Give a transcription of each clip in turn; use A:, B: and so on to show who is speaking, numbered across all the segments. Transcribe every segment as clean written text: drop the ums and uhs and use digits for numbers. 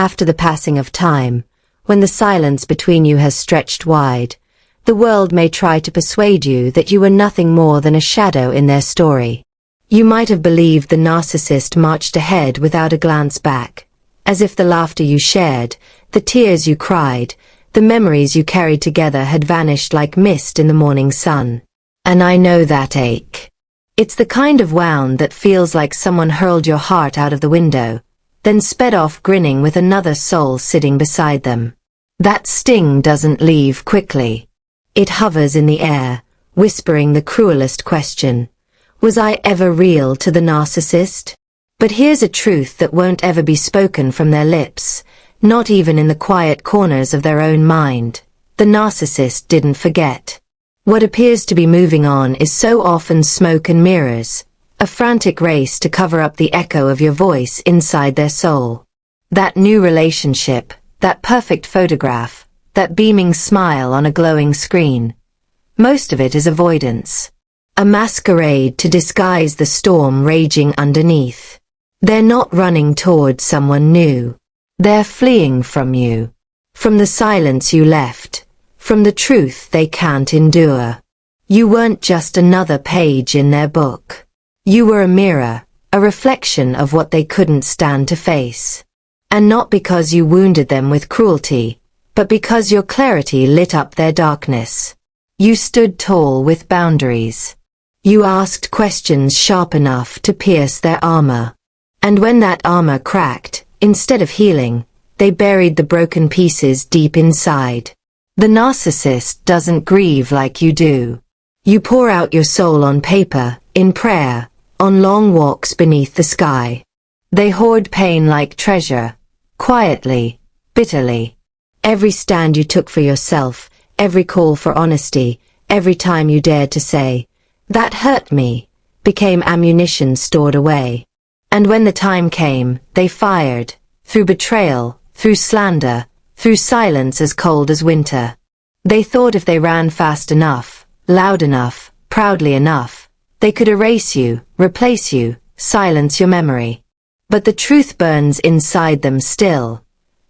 A: after the passing of time, when the silence between you has stretched wide, the world may try to persuade you that you were nothing more than a shadow in their story. You might have believed the narcissist marched ahead without a glance back, as if the laughter you shared, the tears you cried, the memories you carried together had vanished like mist in the morning sun. And I know that ache. It's the kind of wound that feels like someone hurled your heart out of the window, then sped off grinning with another soul sitting beside them. That sting doesn't leave quickly. It hovers in the air, whispering the cruelest question. Was I ever real to the narcissist? But here's a truth that won't ever be spoken from their lips, not even in the quiet corners of their own mind. The narcissist didn't forget. What appears to be moving on is so often smoke and mirrors, a frantic race to cover up the echo of your voice inside their soul. That new relationship, that perfect photograph, that beaming smile on a glowing screen. Most of it is avoidance. A masquerade to disguise the storm raging underneath. They're not running towards someone new. They're fleeing from you. From the silence you left. From the truth they can't endure. You weren't just another page in their book. You were a mirror, a reflection of what they couldn't stand to face. And not because you wounded them with cruelty, but because your clarity lit up their darkness. You stood tall with boundaries. You asked questions sharp enough to pierce their armor. And when that armor cracked, instead of healing, they buried the broken pieces deep inside. The narcissist doesn't grieve like you do. You pour out your soul on paper, in prayer, on long walks beneath the sky. They hoard pain like treasure, quietly, bitterly. Every stand you took for yourself, every call for honesty, every time you dared to say, "That hurt me," became ammunition stored away. And when the time came, they fired, through betrayal, through slander, through silence as cold as winter. They thought if they ran fast enough, loud enough, proudly enough, they could erase you, replace you, silence your memory. But the truth burns inside them still.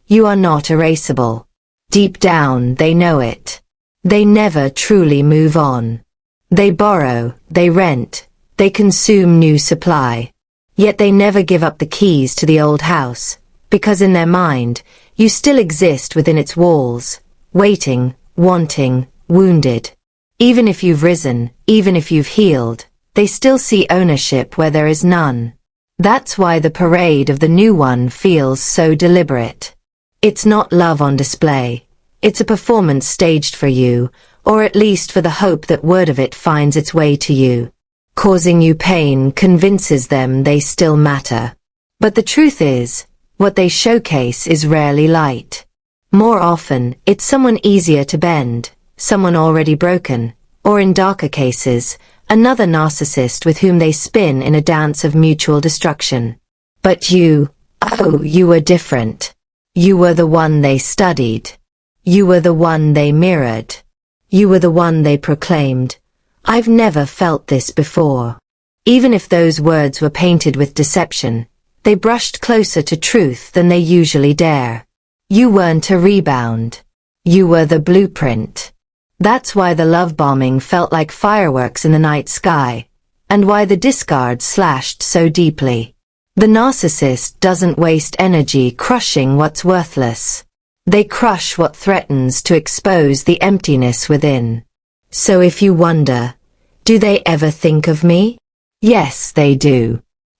A: You are not erasable. Deep down, they know it. They never truly move on. They borrow, they rent, they consume new supply. Yet they never give up the keys to the old house, because in their mind, you still exist within its walls, waiting, wanting, wounded. Even if you've risen, even if you've healed, they still see ownership where there is none. That's why the parade of the new one feels so deliberate. It's not love on display. It's a performance staged for you, or at least for the hope that word of it finds its way to you. Causing you pain convinces them they still matter. But the truth is, what they showcase is rarely light. More often, it's someone easier to bend, someone already broken, or in darker cases, another narcissist with whom they spin in a dance of mutual destruction. But you, oh, you were different. You were the one they studied. You were the one they mirrored. You were the one they proclaimed, "I've never felt this before." Even if those words were painted with deception, they brushed closer to truth than they usually dare. You weren't a rebound. You were the blueprint. That's why the love bombing felt like fireworks in the night sky, and why the discard slashed so deeply. The narcissist doesn't waste energy crushing what's worthless. They crush what threatens to expose the emptiness within. So if you wonder, do they ever think of me? Yes, they do.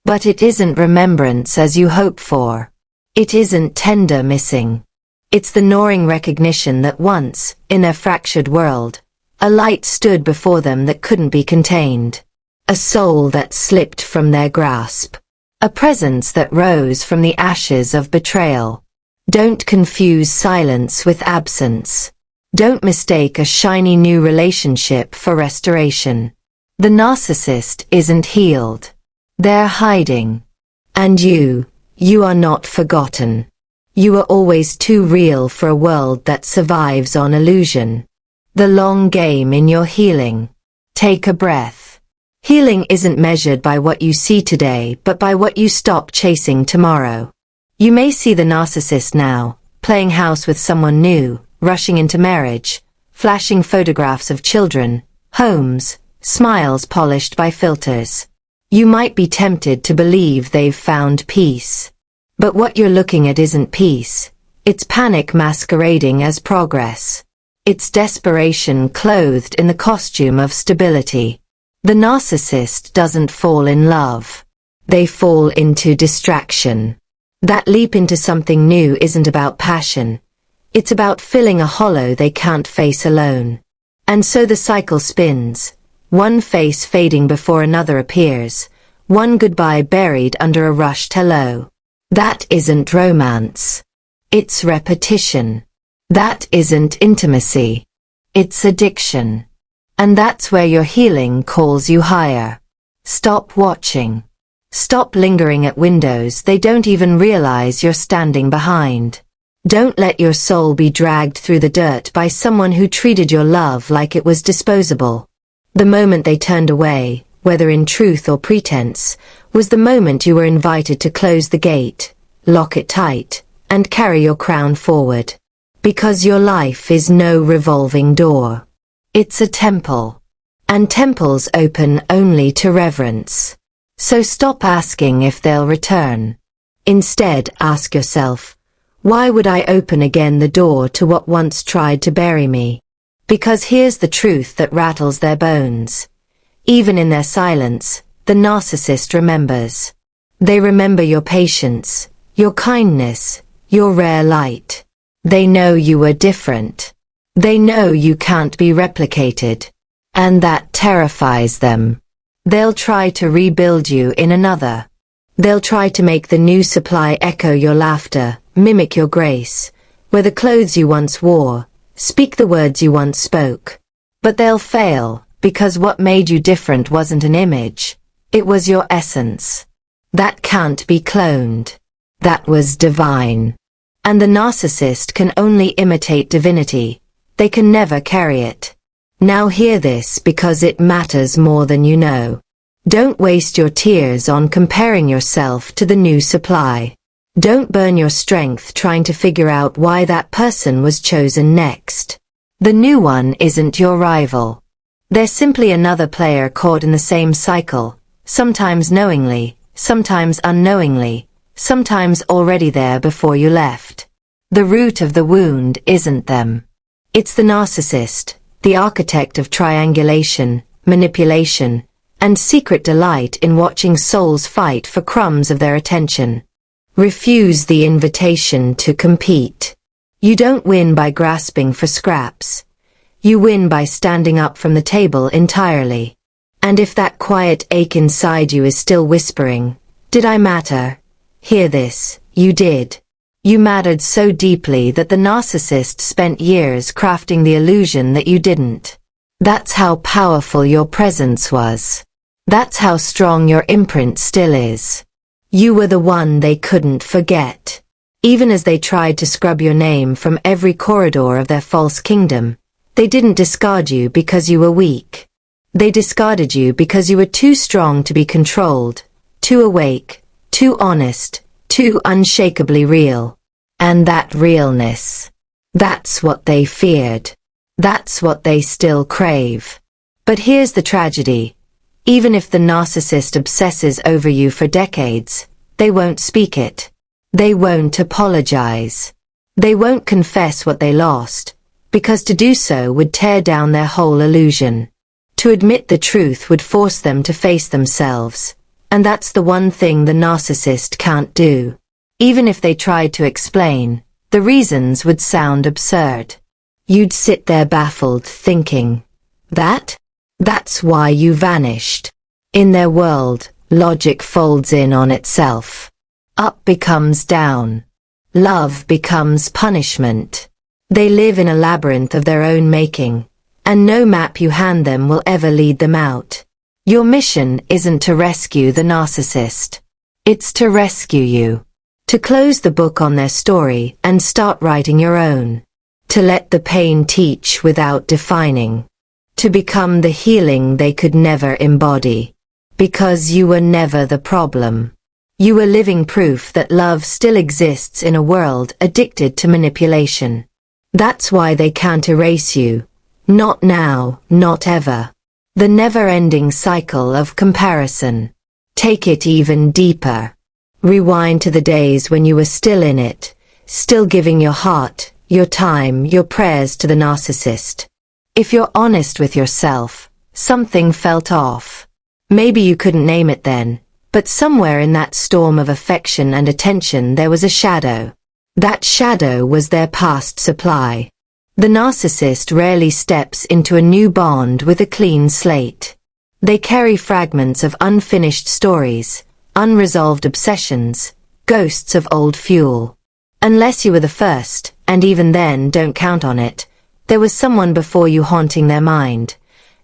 A: But it isn't remembrance as you hope for. It isn't tender missing. It's the gnawing recognition that once, in their fractured world, a light stood before them that couldn't be contained. A soul that slipped from their grasp. A presence that rose from the ashes of betrayal. Don't confuse silence with absence. Don't mistake a shiny new relationship for restoration. The narcissist isn't healed. They're hiding. And you are not forgotten. You are always too real for a world that survives on illusion. The long game in your healing. Take a breath. Healing isn't measured by what you see today, but by what you stop chasing tomorrow. You may see the narcissist now, playing house with someone new, rushing into marriage, flashing photographs of children, homes, smiles polished by filters. You might be tempted to believe they've found peace. But what you're looking at isn't peace. It's panic masquerading as progress. It's desperation clothed in the costume of stability. The narcissist doesn't fall in love. They fall into distraction. That leap into something new isn't about passion. It's about filling a hollow they can't face alone. And so the cycle spins, one face fading before another appears, one goodbye buried under a rushed hello. That isn't romance. It's repetition. That isn't intimacy. It's addiction. And that's where your healing calls you higher. Stop watching. Stop lingering at windows they don't even realize you're standing behind. Don't let your soul be dragged through the dirt by someone who treated your love like it was disposable. The moment they turned away, whether in truth or pretense, was the moment you were invited to close the gate, lock it tight, and carry your crown forward. Because your life is no revolving door. It's a temple. And temples open only to reverence. So stop asking if they'll return. Instead, ask yourself, why would I open again the door to what once tried to bury me? Because here's the truth that rattles their bones. Even in their silence, the narcissist remembers. They remember your patience, your kindness, your rare light. They know you were different. They know you can't be replicated. And that terrifies them. They'll try to rebuild you in another. They'll try to make the new supply echo your laughter, mimic your grace, wear the clothes you once wore, speak the words you once spoke. But they'll fail, because what made you different wasn't an image. It was your essence. That can't be cloned. That was divine. And the narcissist can only imitate divinity. They can never carry it. Now hear this because it matters more than you know. Don't waste your tears on comparing yourself to the new supply. Don't burn your strength trying to figure out why that person was chosen next. The new one isn't your rival. They're simply another player caught in the same cycle, sometimes knowingly, sometimes unknowingly, sometimes already there before you left. The root of the wound isn't them. It's the narcissist, the architect of triangulation, manipulation, and secret delight in watching souls fight for crumbs of their attention. Refuse the invitation to compete. You don't win by grasping for scraps. You win by standing up from the table entirely. And if that quiet ache inside you is still whispering, "Did I matter?" Hear this, you did. You mattered so deeply that the narcissist spent years crafting the illusion that you didn't. That's how powerful your presence was. That's how strong your imprint still is. You were the one they couldn't forget. Even as they tried to scrub your name from every corridor of their false kingdom, they didn't discard you because you were weak. They discarded you because you were too strong to be controlled, too awake, too honest, too unshakably real. And that realness, that's what they feared. That's what they still crave. But here's the tragedy. Even if the narcissist obsesses over you for decades, they won't speak it. They won't apologize. They won't confess what they lost, because to do so would tear down their whole illusion. To admit the truth would force them to face themselves, and that's the one thing the narcissist can't do. Even if they tried to explain, the reasons would sound absurd. You'd sit there baffled, thinking, that's why you vanished. In their world, logic folds in on itself. Up becomes down. Love becomes punishment. They live in a labyrinth of their own making, and no map you hand them will ever lead them out. Your mission isn't to rescue the narcissist. It's to rescue you. To close the book on their story and start writing your own. To let the pain teach without defining. To become the healing they could never embody. Because you were never the problem. You were living proof that love still exists in a world addicted to manipulation. That's why they can't erase you. Not now, not ever. The never-ending cycle of comparison. Take it even deeper. Rewind to the days when you were still in it, still giving your heart, your time, your prayers to the narcissist. If you're honest with yourself, something felt off. Maybe you couldn't name it then, but somewhere in that storm of affection and attention there was a shadow. That shadow was their past supply. The narcissist rarely steps into a new bond with a clean slate. They carry fragments of unfinished stories, unresolved obsessions, ghosts of old fuel. Unless you were the first, and even then don't count on it, there was someone before you haunting their mind.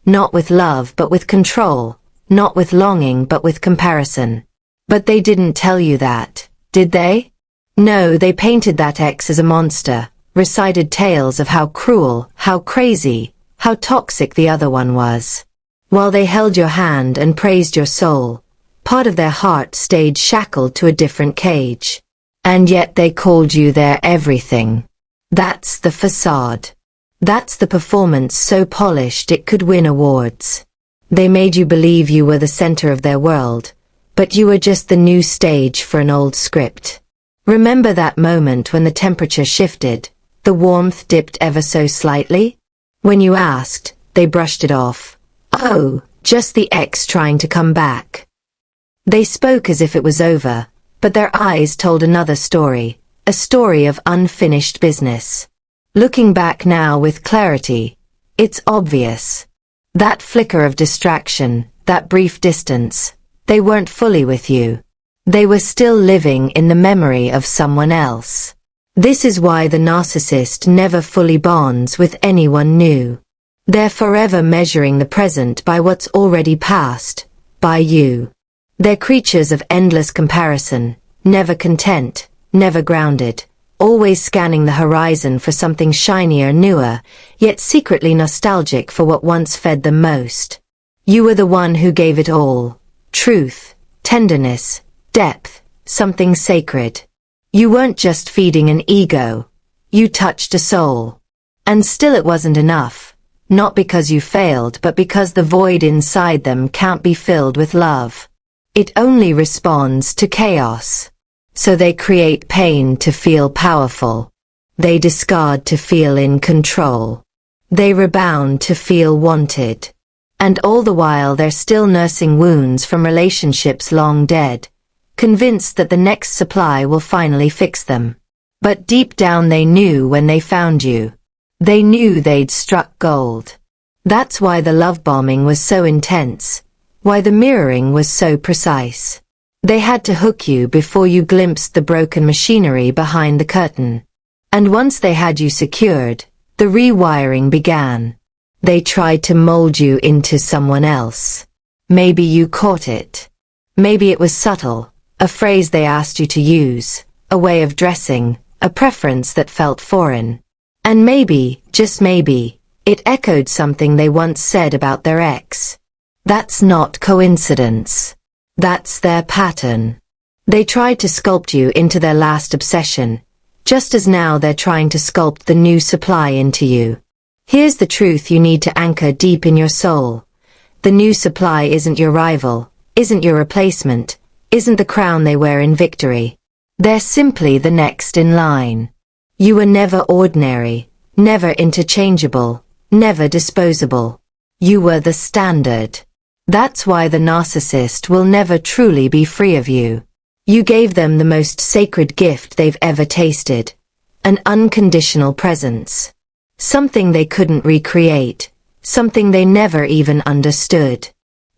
A: Not with love but with control, not with longing but with comparison. But they didn't tell you that, did they? No, they painted that ex as a monster, recited tales of how cruel, how crazy, how toxic the other one was. While they held your hand and praised your soul, part of their heart stayed shackled to a different cage. And yet they called you their everything. That's the facade. That's the performance so polished it could win awards. They made you believe you were the center of their world, but you were just the new stage for an old script. Remember that moment when the temperature shifted, the warmth dipped ever so slightly? When you asked, they brushed it off. Oh, just the ex trying to come back. They spoke as if it was over, but their eyes told another story, a story of unfinished business. Looking back now with clarity, it's obvious. That flicker of distraction, that brief distance, they weren't fully with you. They were still living in the memory of someone else. This is why the narcissist never fully bonds with anyone new. They're forever measuring the present by what's already past, by you. They're creatures of endless comparison, never content, never grounded, always scanning the horizon for something shinier, newer, yet secretly nostalgic for what once fed them most. You were the one who gave it all. Truth, tenderness, depth, something sacred. You weren't just feeding an ego. You touched a soul. And still it wasn't enough. Not because you failed, but because the void inside them can't be filled with love. It only responds to chaos. So they create pain to feel powerful. They discard to feel in control. They rebound to feel wanted. And all the while they're still nursing wounds from relationships long dead, convinced that the next supply will finally fix them. But deep down they knew when they found you. They knew they'd struck gold. That's why the love bombing was so intense, why the mirroring was so precise. They had to hook you before you glimpsed the broken machinery behind the curtain. And once they had you secured, the rewiring began. They tried to mold you into someone else. Maybe you caught it. Maybe it was subtle, a phrase they asked you to use, a way of dressing, a preference that felt foreign. And maybe, just maybe, it echoed something they once said about their ex. That's not coincidence. That's their pattern. They tried to sculpt you into their last obsession, just as now they're trying to sculpt the new supply into you. Here's the truth you need to anchor deep in your soul. The new supply isn't your rival, isn't your replacement, isn't the crown they wear in victory. They're simply the next in line. You were never ordinary, never interchangeable, never disposable. You were the standard. That's why the narcissist will never truly be free of you. You gave them the most sacred gift they've ever tasted, an unconditional presence. Something they couldn't recreate, something they never even understood.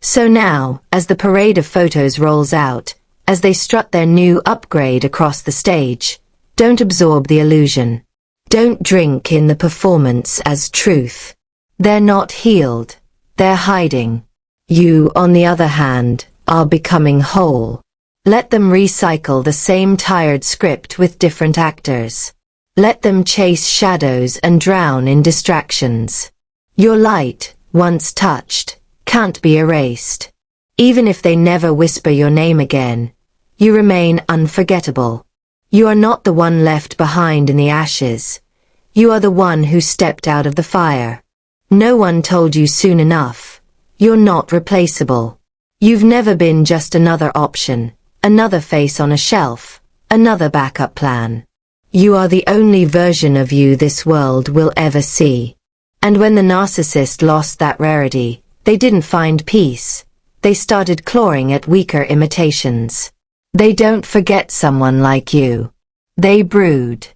A: So now, as the parade of photos rolls out, as they strut their new upgrade across the stage, don't absorb the illusion. Don't drink in the performance as truth. They're not healed. They're hiding. You, on the other hand, are becoming whole. Let them recycle the same tired script with different actors. Let them chase shadows and drown in distractions. Your light, once touched, can't be erased. Even if they never whisper your name again, You remain unforgettable. You are not the one left behind in the ashes. You are the one who stepped out of the fire. No one told you soon enough. You're not replaceable. You've never been just another option, another face on a shelf, another backup plan. You are the only version of you this world will ever see. And when the narcissist lost that rarity, they didn't find peace. They started clawing at weaker imitations. They don't forget someone like you. They brood.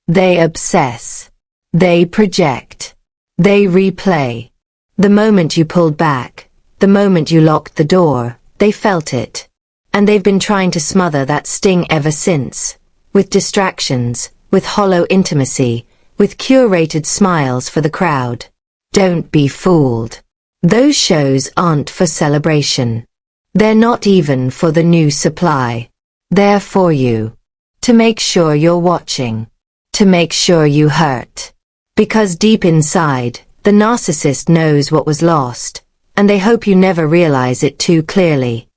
A: They obsess. They project. They replay. The moment you pulled back, the moment you locked the door, they felt it. And they've been trying to smother that sting ever since. With distractions, with hollow intimacy, with curated smiles for the crowd. Don't be fooled. Those shows aren't for celebration. They're not even for the new supply. They're for you. To make sure you're watching. To make sure you hurt. Because deep inside, the narcissist knows what was lost, and they hope you never realize it too clearly.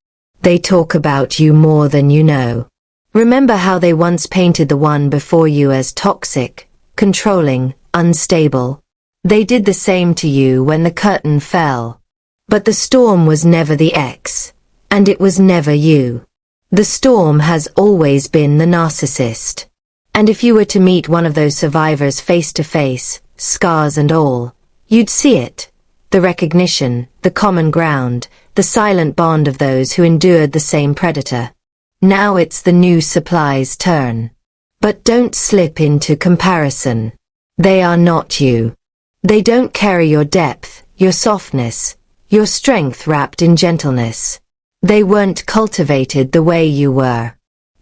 A: They talk about you more than you know. Remember how they once painted the one before you as toxic, controlling, unstable? They did the same to you when the curtain fell. But the storm was never the ex, and it was never you. The storm has always been the narcissist. And if you were to meet one of those survivors face to face, scars and all, you'd see it. The recognition, the common ground, the silent bond of those who endured the same predator. Now it's the new supply's turn. But don't slip into comparison. They are not you. They don't carry your depth, your softness, your strength wrapped in gentleness. They weren't cultivated the way you were.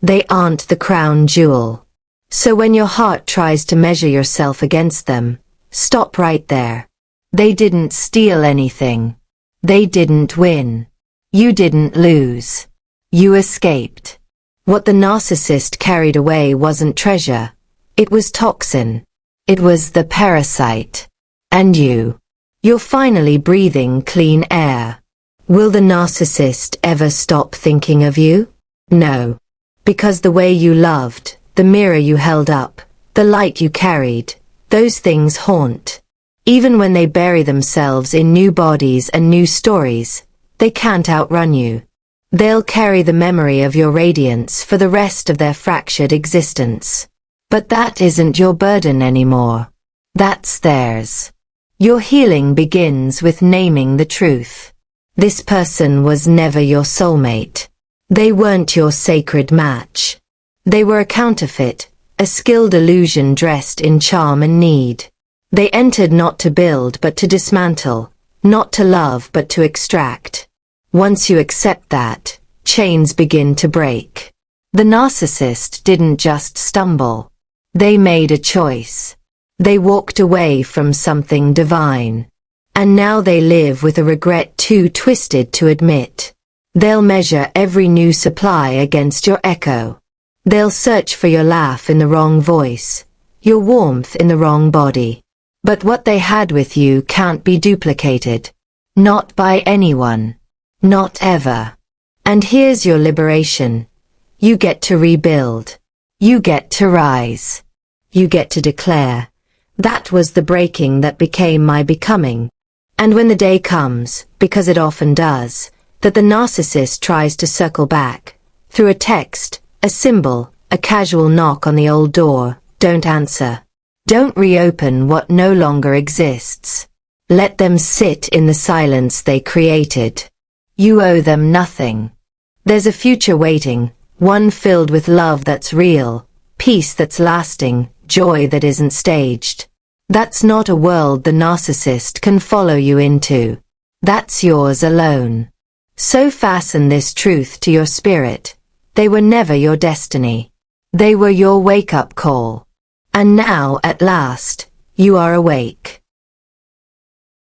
A: They aren't the crown jewel. So when your heart tries to measure yourself against them, stop right there. They didn't steal anything. They didn't win. You didn't lose. You escaped. What the narcissist carried away wasn't treasure. It was toxin. It was the parasite. And you're finally breathing clean air. Will the narcissist ever stop thinking of you? No. Because the way you loved, the mirror you held up, the light you carried, those things haunt. Even when they bury themselves in new bodies and new stories, they can't outrun you. They'll carry the memory of your radiance for the rest of their fractured existence. But that isn't your burden anymore. That's theirs. Your healing begins with naming the truth. This person was never your soulmate. They weren't your sacred match. They were a counterfeit, a skilled illusion dressed in charm and need. They entered not to build but to dismantle, not to love but to extract. Once you accept that, chains begin to break. The narcissist didn't just stumble. They made a choice. They walked away from something divine. And now they live with a regret too twisted to admit. They'll measure every new supply against your echo. They'll search for your laugh in the wrong voice, your warmth in the wrong body. But what they had with you can't be duplicated. Not by anyone. Not ever. And here's your liberation. You get to rebuild. You get to rise. You get to declare, that was the breaking that became my becoming. And when the day comes, because it often does, that the narcissist tries to circle back, through a text, a symbol, a casual knock on the old door, don't answer. Don't reopen what no longer exists. Let them sit in the silence they created. You owe them nothing. There's a future waiting, one filled with love that's real, peace that's lasting, joy that isn't staged. That's not a world the narcissist can follow you into. That's yours alone. So fasten this truth to your spirit. They were never your destiny. They were your wake-up call. And now, at last, you are awake.